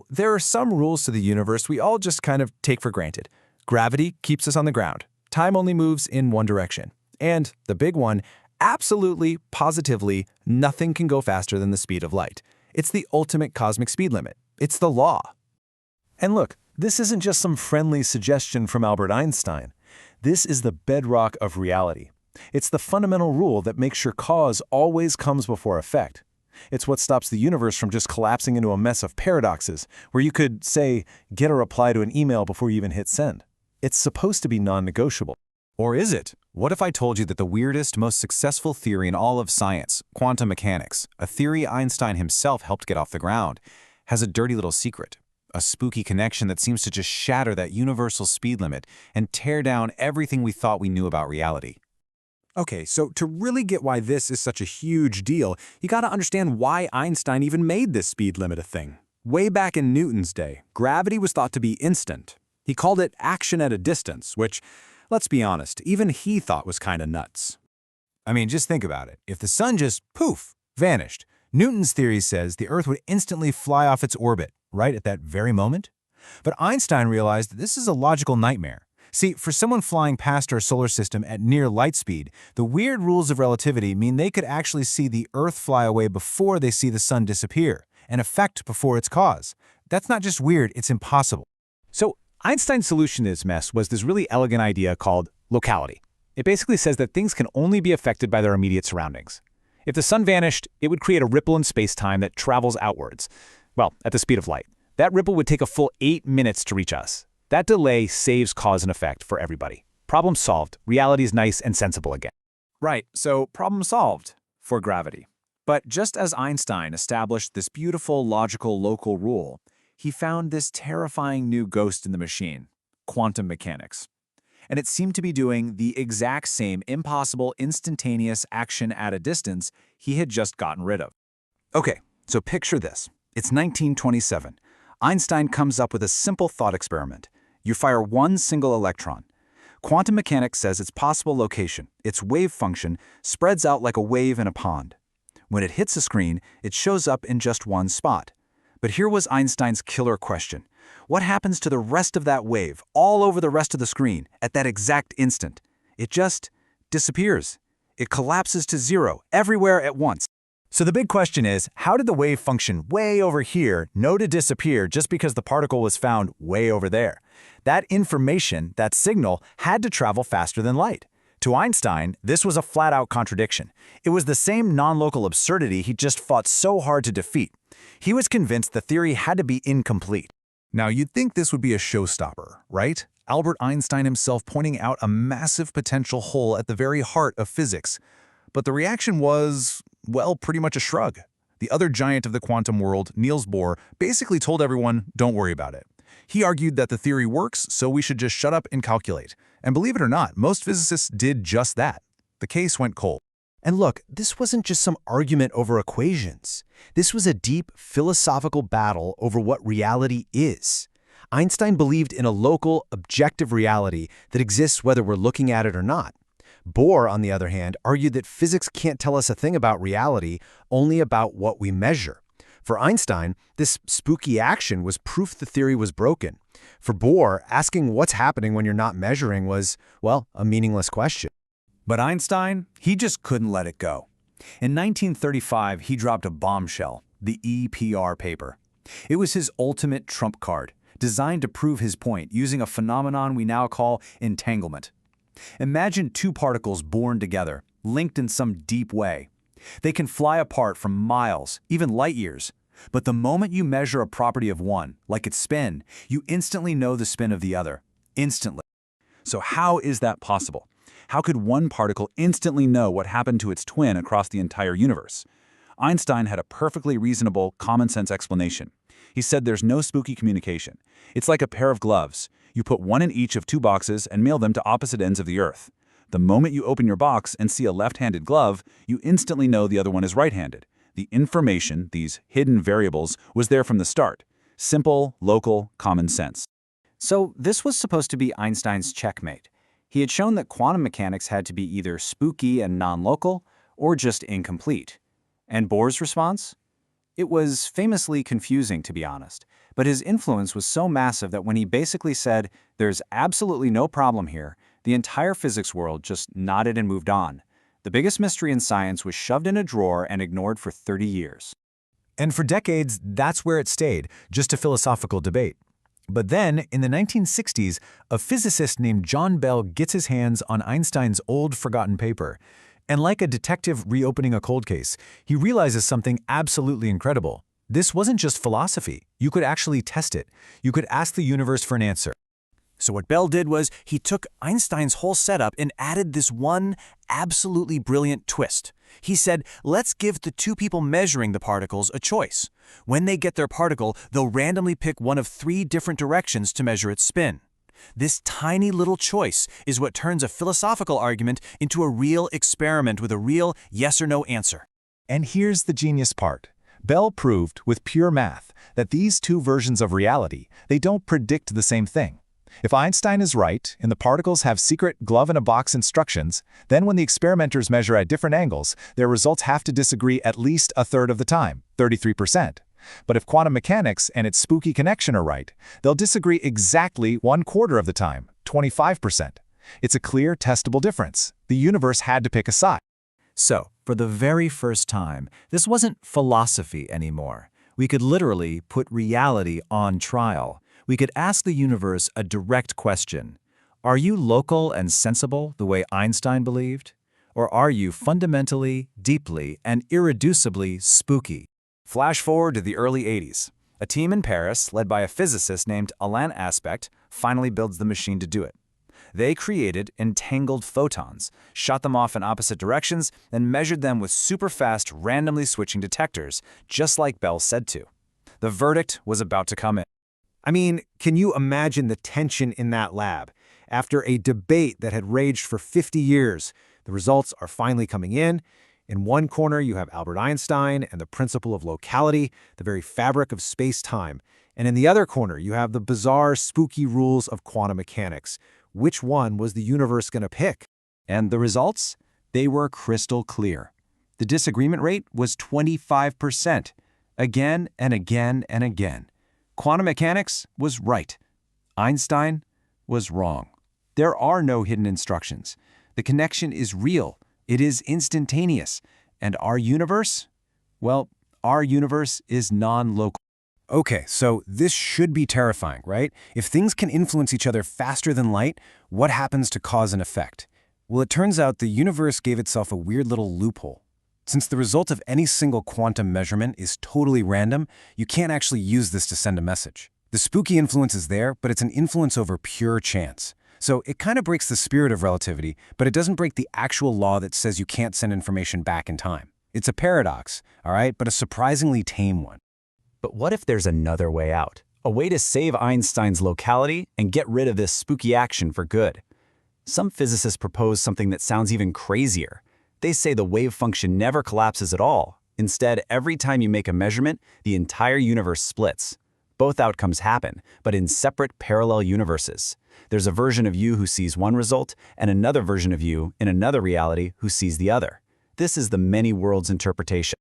There are some rules to the universe we all just kind of take for granted. Gravity keeps us on the ground. Time only moves in one direction. And the big one, absolutely, positively, nothing can go faster than the speed of light. It's the ultimate cosmic speed limit. It's the law. And look, this isn't just some friendly suggestion from Albert Einstein. This is the bedrock of reality. It's the fundamental rule that makes sure cause always comes before effect. It's what stops the universe from just collapsing into a mess of paradoxes, where you could, say, get a reply to an email before you even hit send. It's supposed to be non-negotiable. Or is it? What if I told you that the weirdest, most successful theory in all of science, quantum mechanics, a theory Einstein himself helped get off the ground, has a dirty little secret? A spooky connection that seems to just shatter that universal speed limit and tear down everything we thought we knew about reality. Okay, so to really get why this is such a huge deal, you gotta understand why Einstein even made this speed limit a thing. Way back in Newton's day, gravity was thought to be instant. He called it action at a distance, which, let's be honest, even he thought was kinda nuts. I mean, just think about it. If the sun just, poof, vanished, Newton's theory says the Earth would instantly fly off its orbit, right at that very moment. But Einstein realized that this is a logical nightmare. See, for someone flying past our solar system at near light speed, the weird rules of relativity mean they could actually see the Earth fly away before they see the sun disappear, an effect before its cause. That's not just weird, it's impossible. So Einstein's solution to this mess was this really elegant idea called locality. It basically says that things can only be affected by their immediate surroundings. If the sun vanished, it would create a ripple in space-time that travels outwards, well, at the speed of light. That ripple would take a full 8 minutes to reach us. That delay saves cause and effect for everybody. Problem solved. Reality is nice and sensible again. Right, so problem solved for gravity. But just as Einstein established this beautiful logical local rule, he found this terrifying new ghost in the machine, quantum mechanics. And it seemed to be doing the exact same impossible instantaneous action at a distance he had just gotten rid of. Okay, so picture this. It's 1927. Einstein comes up with a simple thought experiment. You fire one single electron. Quantum mechanics says its possible location, its wave function, spreads out like a wave in a pond. When it hits a screen, it shows up in just one spot. But here was Einstein's killer question. What happens to the rest of that wave, all over the rest of the screen, at that exact instant? It just disappears. It collapses to zero, everywhere at once. So the big question is, how did the wave function way over here know to disappear just because the particle was found way over there? That information, that signal, had to travel faster than light. To Einstein, this was a flat-out contradiction. It was the same non-local absurdity he just fought so hard to defeat. He was convinced the theory had to be incomplete. Now, you'd think this would be a showstopper, right? Albert Einstein himself pointing out a massive potential hole at the very heart of physics. But the reaction was, well, pretty much a shrug. The other giant of the quantum world, Niels Bohr, basically told everyone, don't worry about it. He argued that the theory works, so we should just shut up and calculate. And believe it or not, most physicists did just that. The case went cold. And look, this wasn't just some argument over equations. This was a deep philosophical battle over what reality is. Einstein believed in a local, objective reality that exists whether we're looking at it or not. Bohr, on the other hand, argued that physics can't tell us a thing about reality, only about what we measure. For Einstein, this spooky action was proof the theory was broken. For Bohr, asking what's happening when you're not measuring was, well, a meaningless question. But Einstein, he just couldn't let it go. In 1935, he dropped a bombshell, the EPR paper. It was his ultimate trump card, designed to prove his point using a phenomenon we now call entanglement. Imagine two particles born together, linked in some deep way. They can fly apart for miles, even light years. But the moment you measure a property of one, like its spin, you instantly know the spin of the other. Instantly. So how is that possible? How could one particle instantly know what happened to its twin across the entire universe? Einstein had a perfectly reasonable, common-sense explanation. He said there's no spooky communication. It's like a pair of gloves. You put one in each of two boxes and mail them to opposite ends of the Earth. The moment you open your box and see a left-handed glove, you instantly know the other one is right-handed. The information, these hidden variables, was there from the start. Simple, local, common sense. So this was supposed to be Einstein's checkmate. He had shown that quantum mechanics had to be either spooky and non-local, or just incomplete. And Bohr's response? It was famously confusing, to be honest. But his influence was so massive that when he basically said, "There's absolutely no problem here," the entire physics world just nodded and moved on. The biggest mystery in science was shoved in a drawer and ignored for 30 years. And for decades, that's where it stayed, just a philosophical debate. But then, in the 1960s, a physicist named John Bell gets his hands on Einstein's old, forgotten paper. And like a detective reopening a cold case, he realizes something absolutely incredible. This wasn't just philosophy. You could actually test it. You could ask the universe for an answer. So what Bell did was he took Einstein's whole setup and added this one absolutely brilliant twist. He said, let's give the two people measuring the particles a choice. When they get their particle, they'll randomly pick one of 3 different directions to measure its spin. This tiny little choice is what turns a philosophical argument into a real experiment with a real yes or no answer. And here's the genius part. Bell proved with pure math that these two versions of reality, they don't predict the same thing. If Einstein is right and the particles have secret glove-in-a-box instructions, then when the experimenters measure at different angles, their results have to disagree at least a third of the time, 33%. But if quantum mechanics and its spooky connection are right, they'll disagree exactly 1/4 of the time, 25%. It's a clear, testable difference. The universe had to pick a side. So, for the very first time, this wasn't philosophy anymore. We could literally put reality on trial. We could ask the universe a direct question. Are you local and sensible the way Einstein believed? Or are you fundamentally, deeply, and irreducibly spooky? Flash forward to the early 80s. A team in Paris, led by a physicist named Alain Aspect, finally builds the machine to do it. They created entangled photons, shot them off in opposite directions, and measured them with super-fast, randomly switching detectors, just like Bell said to. The verdict was about to come in. I mean, can you imagine the tension in that lab? After a debate that had raged for 50 years, the results are finally coming in. In one corner, you have Albert Einstein and the principle of locality, the very fabric of space-time. And in the other corner, you have the bizarre, spooky rules of quantum mechanics. Which one was the universe going to pick? And the results? They were crystal clear. The disagreement rate was 25%. Again and again and again. Quantum mechanics was right. Einstein was wrong. There are no hidden instructions. The connection is real. It is instantaneous. And our universe? Well, our universe is non-local. Okay, so this should be terrifying, right? If things can influence each other faster than light, what happens to cause and effect? Well, it turns out the universe gave itself a weird little loophole. Since the result of any single quantum measurement is totally random, you can't actually use this to send a message. The spooky influence is there, but it's an influence over pure chance. So it kind of breaks the spirit of relativity, but it doesn't break the actual law that says you can't send information back in time. It's a paradox, all right, but a surprisingly tame one. But what if there's another way out? A way to save Einstein's locality and get rid of this spooky action for good? Some physicists propose something that sounds even crazier. They say the wave function never collapses at all. Instead, every time you make a measurement, the entire universe splits. Both outcomes happen, but in separate parallel universes. There's a version of you who sees one result and another version of you in another reality who sees the other. This is the many worlds interpretation.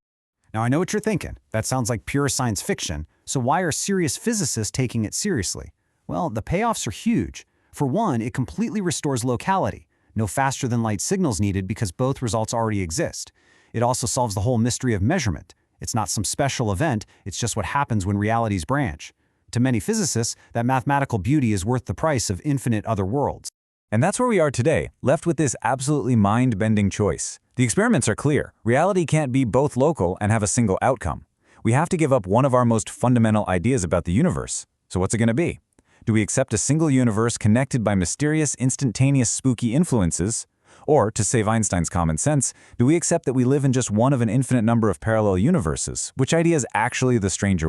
Now, I know what you're thinking. That sounds like pure science fiction, so why are serious physicists taking it seriously? Well, the payoffs are huge. For one, it completely restores locality. No faster-than-light signals needed because both results already exist. It also solves the whole mystery of measurement. It's not some special event, it's just what happens when realities branch. To many physicists, that mathematical beauty is worth the price of infinite other worlds. And that's where we are today, left with this absolutely mind-bending choice. The experiments are clear. Reality can't be both local and have a single outcome. We have to give up one of our most fundamental ideas about the universe. So what's it going to be? Do we accept a single universe connected by mysterious, instantaneous, spooky influences? Or, to save Einstein's common sense, do we accept that we live in just one of an infinite number of parallel universes? Which idea is actually the stranger?